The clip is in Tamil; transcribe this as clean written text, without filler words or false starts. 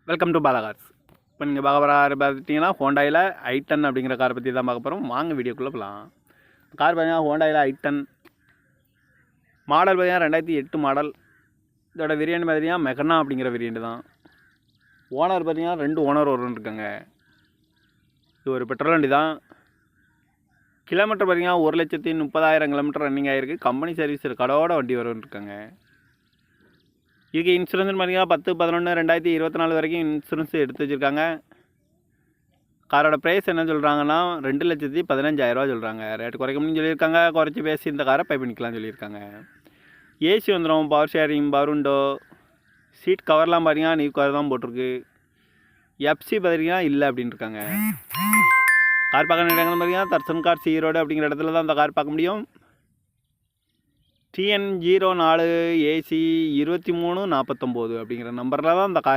Welcome to Bala cars. இப்போ நீங்கள் பார்க்க போகிற பார்த்துட்டிங்கன்னா ஹோண்டாயில் i10 அப்படிங்கிற காரை பற்றி தான் பார்க்க போகிறோம். வாங்க வீடியோக்குள்ளே போகலாம். கார் பார்த்தீங்கன்னா ஹோண்டாயில் i10 மாடல் பார்த்தீங்கன்னா 2008 மாடல். இதோட வேரியண்ட் பார்த்தீங்கன்னா மெகனா அப்படிங்கிற வேரியண்ட் தான். ஓனர் பார்த்தீங்கன்னா 2 ஓனர் இருக்காங்க. இது ஒரு பெட்ரோல் வண்டி தான். கிலோமீட்டர் பார்த்தீங்கன்னா 1,30,000 கிலோமீட்டர் ரன்னிங் ஆகிருக்கு. கம்பெனி சர்வீஸ் கடோட வண்டி இருக்காங்க. இதுக்கு இன்சூரன்ஸ் பார்த்தீங்கன்னா 10/11/2024 வரைக்கும் இன்சூரன்ஸ் எடுத்து வச்சுருக்காங்க. காரோட ப்ரைஸ் என்ன சொல்கிறாங்கன்னா 2,15,000 சொல்கிறாங்க. ரேட்டு குறைக்கணும்னு சொல்லியிருக்காங்க. குறைச்சி பேசி இந்த காரை பை பண்ணிக்கலாம்னு சொல்லியிருக்காங்க. ஏசி வந்துடும், power sharing, power window, seat கவர்லாம் பார்த்தீங்கன்னா நியூ கவர் தான் போட்டிருக்கு. எஃப்சி பார்த்தீங்கன்னா இல்லை அப்படின்னு இருக்காங்க. கார் பார்க்க இடங்கள் பார்த்தீங்கன்னா தர்சன் கார்ஸ் ஈரோடு அப்படிங்கிற இடத்துல தான் அந்த கார் பார்க்க முடியும். TN04 AC 2349 அப்படிங்கிற நம்பரில் தான் அந்த கார்